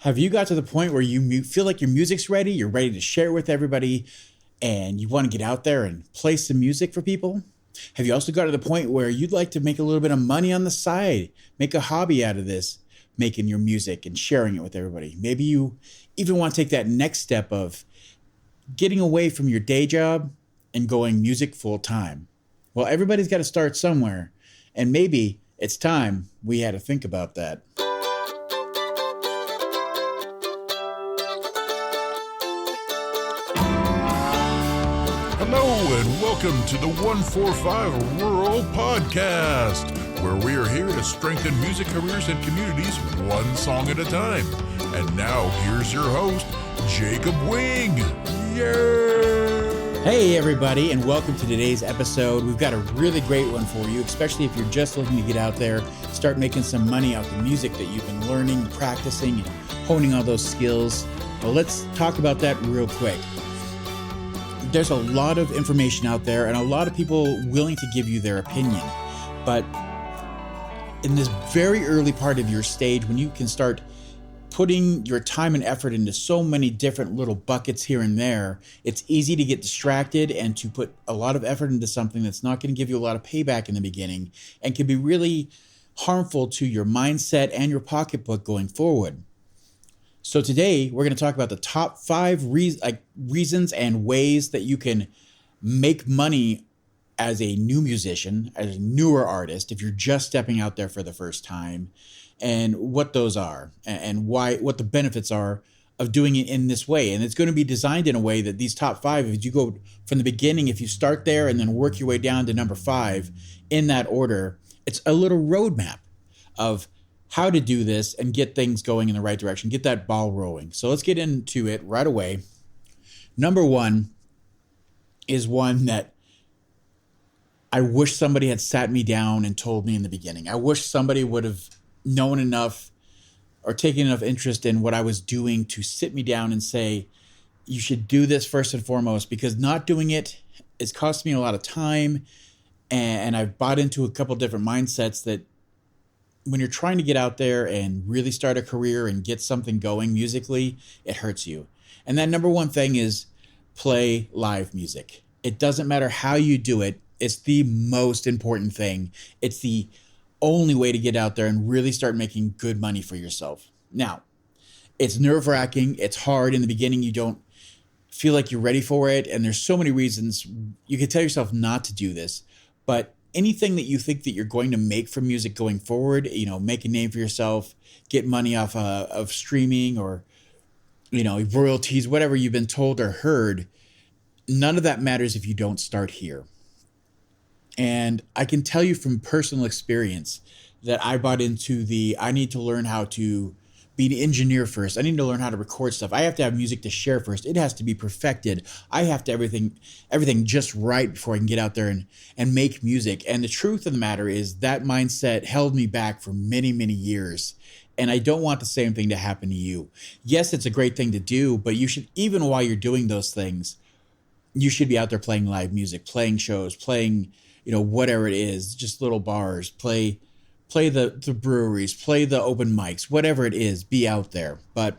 Have you got to the point where you feel like your music's ready, you're ready to share it with everybody, and you want to get out there and play some music for people? Have you also got to the point where you'd like to make a little bit of money on the side, make a hobby out of this, making your music and sharing it with everybody? Maybe you even want to take that next step of getting away from your day job and going music full time. Well, everybody's got to start somewhere, and maybe it's time we had to think about that. Hello and welcome to the 145 Rural Podcast, where we are here to strengthen music careers and communities one song at a time. And now here's your host, Jacob Wing. Yay! Hey everybody, and welcome to today's episode. We've got a really great one for you, especially if you're just looking to get out there, start making some money off the music that you've been learning, practicing, and honing all those skills. Well, let's talk about that real quick. There's a lot of information out there and a lot of people willing to give you their opinion. But in this very early part of your stage, when you can start putting your time and effort into so many different little buckets here and there, it's easy to get distracted and to put a lot of effort into something that's not going to give you a lot of payback in the beginning and can be really harmful to your mindset and your pocketbook going forward. So today, we're going to talk about the top 5 reasons and ways that you can make money as a new musician, as a newer artist, if you're just stepping out there for the first time, and what those are, and what the benefits are of doing it in this way. And it's going to be designed in a way that these top 5, if you go from the beginning, if you start there and then work your way down to number 5 in that order, it's a little roadmap of how to do this and get things going in the right direction, get that ball rolling. So let's get into it right away. Number 1 is one that I wish somebody had sat me down and told me in the beginning. I wish somebody would have known enough or taken enough interest in what I was doing to sit me down and say, you should do this first and foremost, because not doing it is costing me a lot of time. And I've bought into a couple different mindsets that when you're trying to get out there and really start a career and get something going musically, it hurts you. And that number 1 thing is play live music. It doesn't matter how you do it. It's the most important thing. It's the only way to get out there and really start making good money for yourself. Now, it's nerve-wracking. It's hard in the beginning. You don't feel like you're ready for it. And there's so many reasons you can tell yourself not to do this, but anything that you think that you're going to make from music going forward, make a name for yourself, get money off of streaming or, royalties, whatever you've been told or heard, none of that matters if you don't start here. And I can tell you from personal experience that I bought into I need to learn how to be an engineer first. I need to learn how to record stuff. I have to have music to share first. It has to be perfected. I have to everything just right before I can get out there and make music. And the truth of the matter is that mindset held me back for many, many years. And I don't want the same thing to happen to you. Yes, it's a great thing to do, but you should, even while you're doing those things, you should be out there playing live music, playing shows, playing, whatever it is, just little bars, play the breweries, play the open mics, whatever it is, be out there. But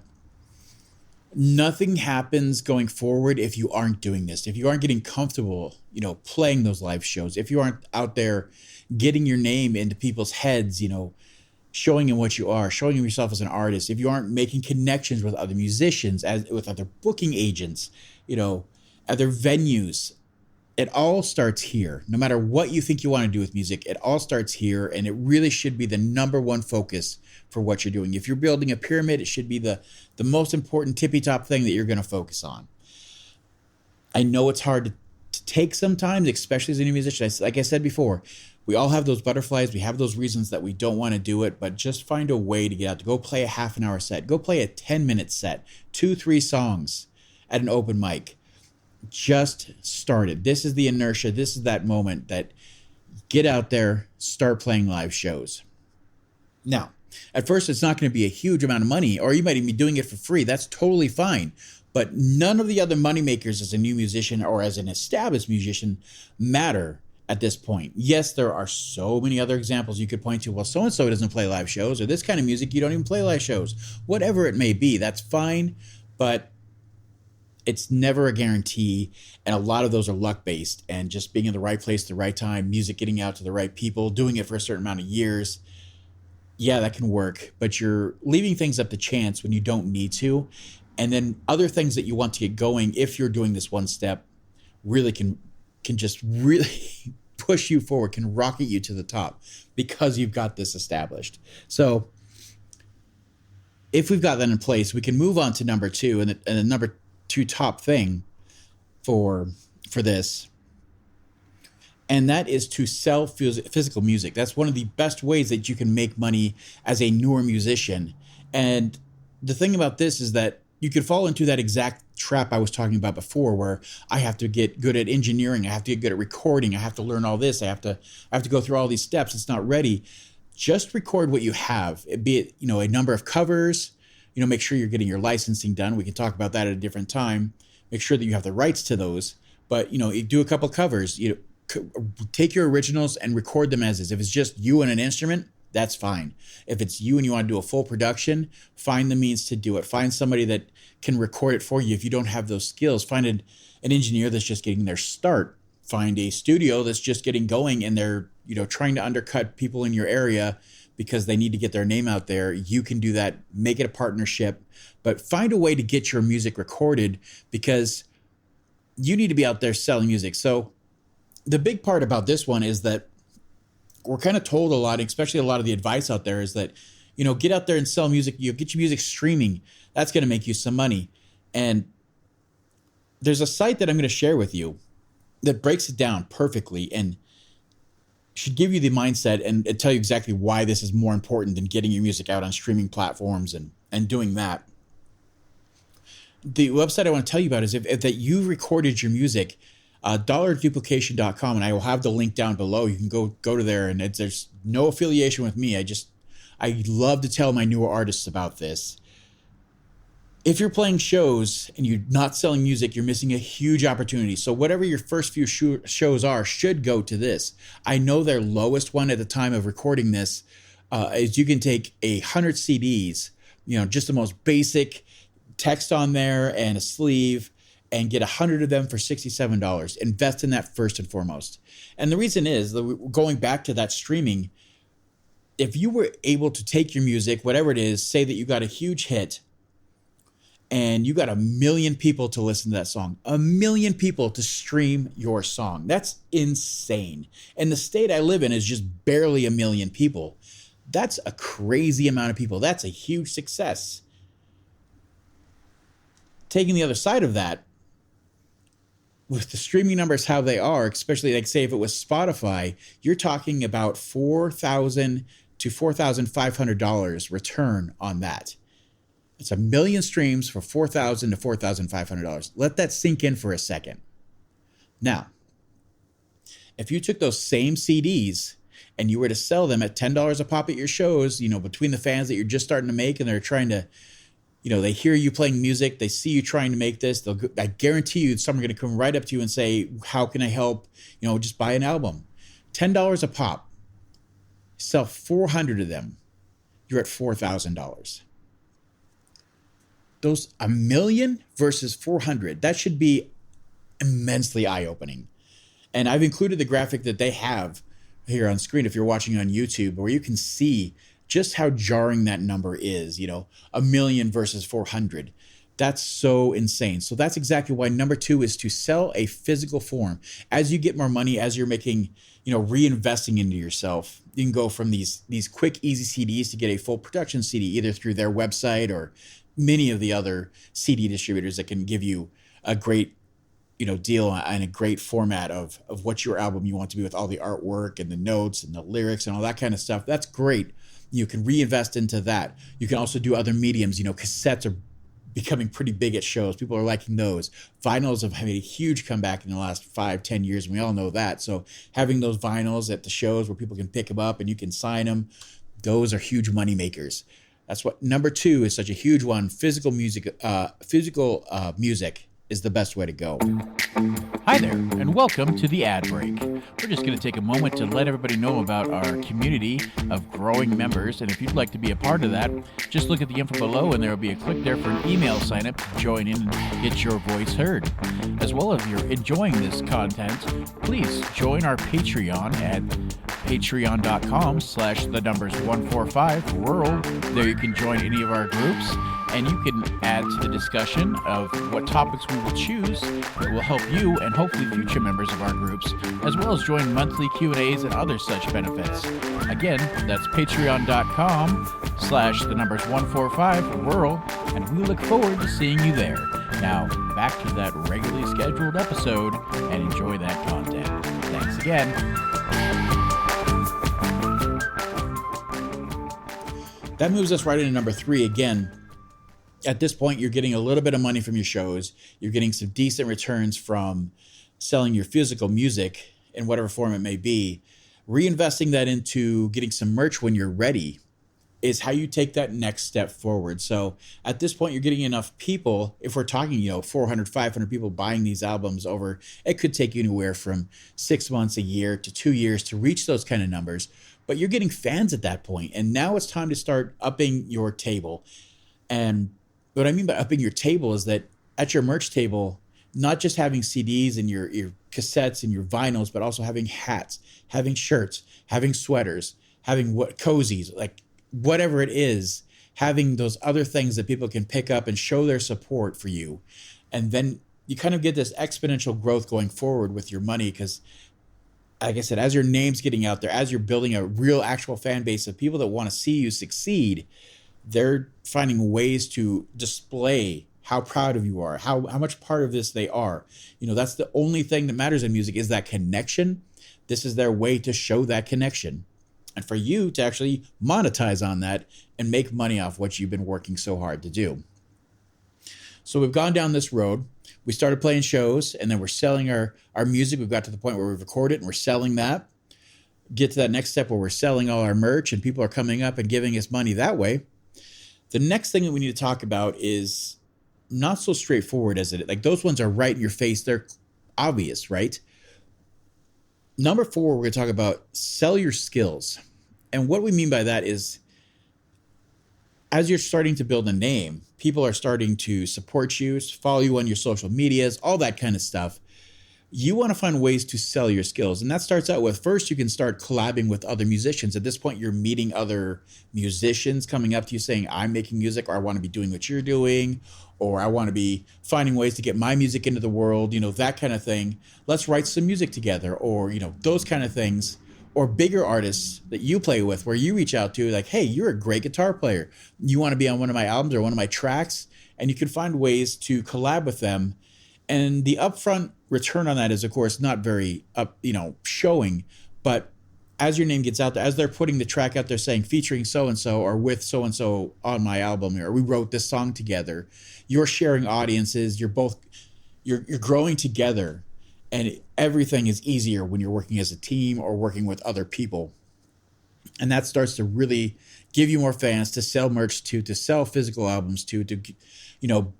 nothing happens going forward if you aren't doing this. If you aren't getting comfortable, playing those live shows, if you aren't out there getting your name into people's heads, showing them what you are, showing yourself as an artist, if you aren't making connections with other musicians, with other booking agents, other venues, it all starts here. No matter what you think you want to do with music, it all starts here, and it really should be the number 1 focus for what you're doing. If you're building a pyramid, it should be the most important tippy-top thing that you're going to focus on. I know it's hard to take sometimes, especially as a new musician. Like I said before, we all have those butterflies. We have those reasons that we don't want to do it, but just find a way to get out, to go play a half an hour set, go play a 10-minute set, 2-3 songs at an open mic. Just started. This is the inertia. This is that moment that get out there, start playing live shows. Now, at first, it's not going to be a huge amount of money, or you might even be doing it for free. That's totally fine. But none of the other money makers as a new musician or as an established musician matter at this point. Yes, there are so many other examples you could point to. Well, so-and-so doesn't play live shows, or this kind of music, you don't even play live shows. Whatever it may be, that's fine, but it's never a guarantee. And a lot of those are luck-based, and just being in the right place at the right time, music getting out to the right people, doing it for a certain amount of years. Yeah, that can work, but you're leaving things up to chance when you don't need to. And then other things that you want to get going, if you're doing this one step, really can just really push you forward, can rocket you to the top because you've got this established. So if we've got that in place, we can move on to number two. And the number two top thing for this, and that is to sell physical music. That's one of the best ways that you can make money as a newer musician. And the thing about this is that you could fall into that exact trap I was talking about before, where I have to get good at engineering, I have to get good at recording, I have to learn all this, I have to go through all these steps. It's not ready. Just record what you have, be it, a number of covers, make sure you're getting your licensing done. We can talk about that at a different time. Make sure that you have the rights to those. But, you do a couple covers, take your originals and record them as is. If it's just you and an instrument, that's fine. If it's you and you want to do a full production, find the means to do it. Find somebody that can record it for you. If you don't have those skills, find an engineer that's just getting their start. Find a studio that's just getting going and they're, trying to undercut people in your area because they need to get their name out there. You can do that. Make it a partnership, but find a way to get your music recorded because you need to be out there selling music. So the big part about this one is that we're kind of told a lot, especially a lot of the advice out there is that, get out there and sell music. Get your music streaming. That's going to make you some money. And there's a site that I'm going to share with you that breaks it down perfectly and should give you the mindset and tell you exactly why this is more important than getting your music out on streaming platforms and doing that. The website I want to tell you about is if that you recorded your music, $duplication.com, and I will have the link down below. You can go to there, and there's no affiliation with me. I love to tell my newer artists about this. If you're playing shows and you're not selling music, you're missing a huge opportunity. So whatever your first few shows are should go to this. I know their lowest one at the time of recording this is you can take 100 CDs, just the most basic text on there and a sleeve, and get 100 of them for $67. Invest in that first and foremost. And the reason is, going back to that streaming, if you were able to take your music, whatever it is, say that you got a huge hit, and you got 1 million people to listen to that song, 1 million people to stream your song. That's insane. And the state I live in is just barely 1 million people. That's a crazy amount of people. That's a huge success. Taking the other side of that, with the streaming numbers how they are, especially like say if it was Spotify, you're talking about $4,000 to $4,500 return on that. It's 1 million streams for $4,000 to $4,500. Let that sink in for a second. Now, if you took those same CDs and you were to sell them at $10 a pop at your shows, between the fans that you're just starting to make and they're trying to, they hear you playing music, they see you trying to make this, I guarantee you someone's going to come right up to you and say, how can I help? Just buy an album. $10 a pop. Sell 400 of them. You're at $4,000. Those 1 million versus 400, that should be immensely eye-opening. And I've included the graphic that they have here on screen if you're watching on YouTube, where you can see just how jarring that number is, 1 million versus 400. That's so insane. So that's exactly why number two is to sell a physical form. As you get more money, as you're making, reinvesting into yourself, you can go from these quick, easy CDs to get a full production CD, either through their website or many of the other CD distributors that can give you a great, deal and a great format of what your album you want to be, with all the artwork and the notes and the lyrics and all that kind of stuff. That's great. You can reinvest into that. You can also do other mediums. Cassettes are becoming pretty big at shows. People are liking those. Vinyls have made a huge comeback in the last 5-10 years, and we all know that. So having those vinyls at the shows where people can pick them up and you can sign them, those are huge money makers. That's what number two is such a huge one. Physical music. is the best way to go. Hi there, and welcome to the ad break. We're just going to take a moment to let everybody know about our community of growing members, and if you'd like to be a part of that, just look at the info below and there will be a click there for an email sign up to join in and get your voice heard. As well, if you're enjoying this content, please join our Patreon at patreon.com/145rural. There you can join any of our groups, and you can add to the discussion of what topics we will choose that will help you and hopefully future members of our groups, as well as join monthly Q&As and other such benefits. Again, that's patreon.com/145rural, and we look forward to seeing you there. Now, back to that regularly scheduled episode, and enjoy that content. Thanks again. That moves us right into number 3 again. At this point, you're getting a little bit of money from your shows. You're getting some decent returns from selling your physical music in whatever form it may be. Reinvesting that into getting some merch when you're ready is how you take that next step forward. So at this point, you're getting enough people. If we're talking, 400, 500 people buying these albums over, it could take you anywhere from 6 months, a year to 2 years to reach those kind of numbers. But you're getting fans at that point. And now it's time to start upping your table. And what I mean by upping your table is that at your merch table, not just having CDs and your cassettes and your vinyls, but also having hats, having shirts, having sweaters, having cozies, like whatever it is, having those other things that people can pick up and show their support for you. And then you kind of get this exponential growth going forward with your money because, like I said, as your name's getting out there, as you're building a real actual fan base of people that want to see you succeed, they're finding ways to display how proud of you are, how much part of this they are. That's the only thing that matters in music is that connection. This is their way to show that connection. And for you to actually monetize on that and make money off what you've been working so hard to do. So we've gone down this road. We started playing shows, and then we're selling our music. We've got to the point where we've recorded and we're selling that. Get to that next step where we're selling all our merch and people are coming up and giving us money that way. The next thing that we need to talk about is not so straightforward as it. Like those ones are right in your face. They're obvious, right? Number 4, we're going to talk about sell your skills. And what we mean by that is as you're starting to build a name, people are starting to support you, follow you on your social medias, all that kind of stuff. You want to find ways to sell your skills. And that starts out with, first, you can start collabing with other musicians. At this point, you're meeting other musicians coming up to you saying, I'm making music, or I want to be doing what you're doing, or I want to be finding ways to get my music into the world, that kind of thing. Let's write some music together, or, those kind of things. Or bigger artists that you play with where you reach out to like, hey, you're a great guitar player. You want to be on one of my albums or one of my tracks? And you can find ways to collab with them. And the upfront return on that is, of course, not very showing. But as your name gets out there, as they're putting the track out there saying featuring so-and-so or with so-and-so on my album, or we wrote this song together, you're sharing audiences. You're growing together. And everything is easier when you're working as a team or working with other people. And that starts to really give you more fans to sell merch to sell physical albums to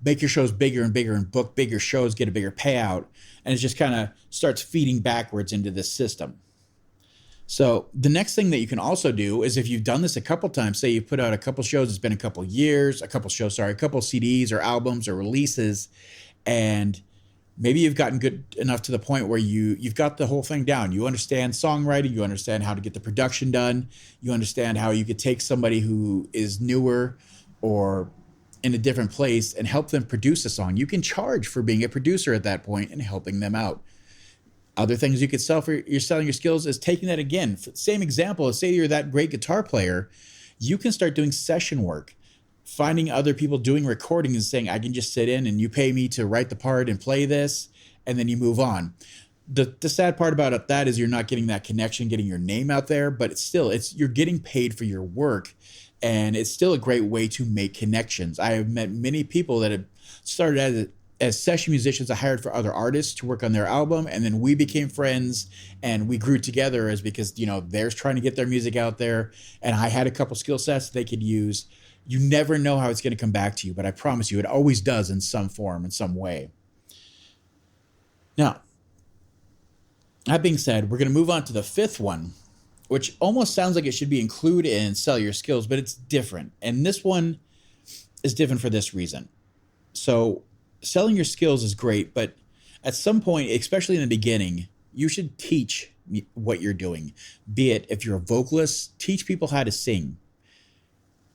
make your shows bigger and bigger and book bigger shows, get a bigger payout. And it just kind of starts feeding backwards into this system. So the next thing that you can also do is if you've done this a couple times, say you put out a couple shows, it's been a couple years, a couple CDs or albums or releases, and maybe you've gotten good enough to the point where you've got the whole thing down. You understand songwriting. You understand how to get the production done. You understand how you could take somebody who is newer or in a different place and help them produce a song. You can charge for being a producer at that point and helping them out. Other things you could sell for you're selling your skills is taking that again. Same example, say you're that great guitar player, you can start doing session work. Finding other people doing recording and saying, I can just sit in and you pay me to write the part and play this, and then you move on. The sad part about that is you're not getting that connection, getting your name out there, but you're getting paid for your work, and it's still a great way to make connections. I have met many people that have started as session musicians. I hired for other artists to work on their album, and then we became friends and we grew together because they're trying to get their music out there, and I had a couple skill sets they could use. You never know how it's going to come back to you, but I promise you it always does in some form, in some way. Now, that being said, we're going to move on to the fifth one, which almost sounds like it should be included in sell your skills, but it's different. And this one is different for this reason. So selling your skills is great, but at some point, especially in the beginning, you should teach what you're doing. Be it if you're a vocalist, teach people how to sing.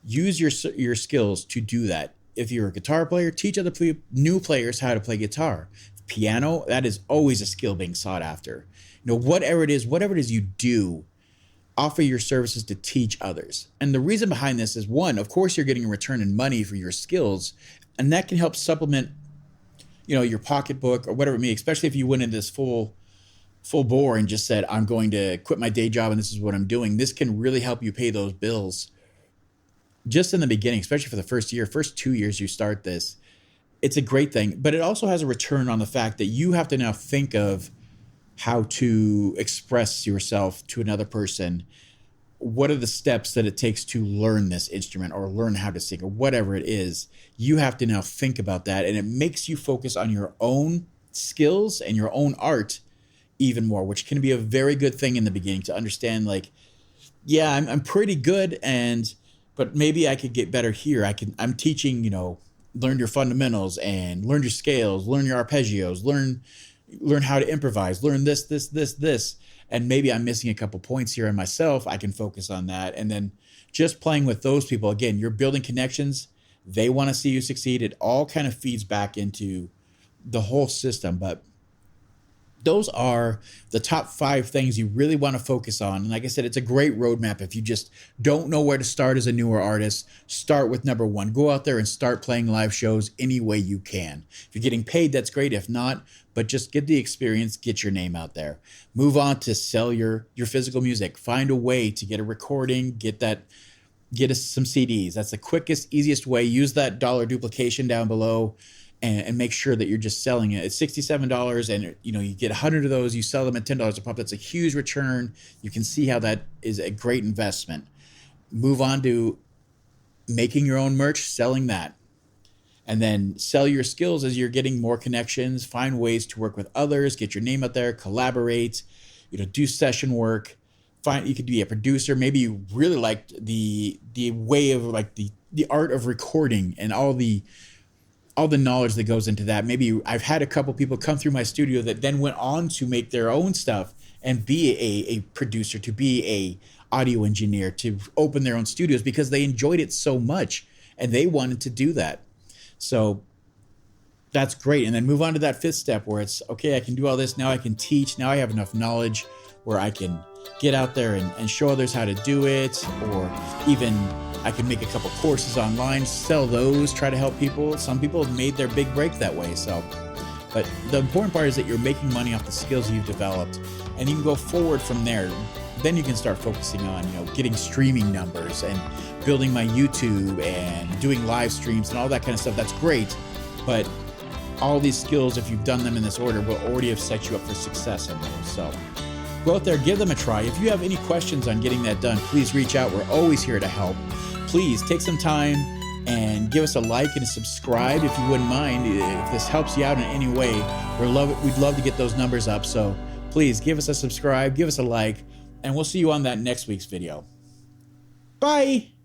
Use your skills to do that. If you're a guitar player, teach other new players how to play guitar. Piano, that is always a skill being sought after. Whatever it is you do, offer your services to teach others. And the reason behind this is, one, of course, you're getting a return in money for your skills, and that can help supplement, your pocketbook or whatever it may be, especially if you went into this full bore and just said, I'm going to quit my day job and this is what I'm doing. This can really help you pay those bills. Just in the beginning, especially for the first 2 years you start this, it's a great thing. But it also has a return on the fact that you have to now think of how to express yourself to another person. What are the steps that it takes to learn this instrument or learn how to sing or whatever it is? You have to now think about that, and it makes you focus on your own skills and your own art even more, which can be a very good thing in the beginning to understand, like, yeah, I'm pretty good, but maybe I could get better here. I'm teaching, learn your fundamentals and learn your scales, learn your arpeggios, learn how to improvise, learn this. And maybe I'm missing a couple points here in myself. I can focus on that. And then just playing with those people, again, you're building connections. They want to see you succeed. It all kind of feeds back into the whole system. But those are the top 5 things you really want to focus on. And like I said, it's a great roadmap. If you just don't know where to start as a newer artist, start with number 1. Go out there and start playing live shows any way you can. If you're getting paid, that's great. If not, but just get the experience, get your name out there. Move on to sell your physical music. Find a way to get a recording, get us some CDs. That's the quickest, easiest way. Use that dollar duplication down below. And make sure that you're just selling it. It's $67, and you get 100 of those. You sell them at $10 a pop. That's a huge return. You can see how that is a great investment. Move on to making your own merch, selling that, and then sell your skills as you're getting more connections. Find ways to work with others, get your name out there, collaborate. Do session work. You could be a producer. Maybe you really liked the way of the art of recording and all the knowledge that goes into that. Maybe I've had a couple people come through my studio that then went on to make their own stuff and be a producer, to be a audio engineer, to open their own studios because they enjoyed it so much and they wanted to do that. So that's great. And then move on to that 5th step where it's, okay, I can do all this. Now I can teach. Now I have enough knowledge where I can get out there and show others how to do it, or even I can make a couple courses online, sell those, try to help people. Some people have made their big break that way. But the important part is that you're making money off the skills you've developed, and you can go forward from there. Then you can start focusing on, getting streaming numbers and building my YouTube and doing live streams and all that kind of stuff. That's great. But all these skills, if you've done them in this order, will already have set you up for success in those. So go out there, give them a try. If you have any questions on getting that done, please reach out. We're always here to help. Please take some time and give us a like and a subscribe if you wouldn't mind. If this helps you out in any way, we'd love to get those numbers up. So please give us a subscribe, give us a like, and we'll see you on that next week's video. Bye.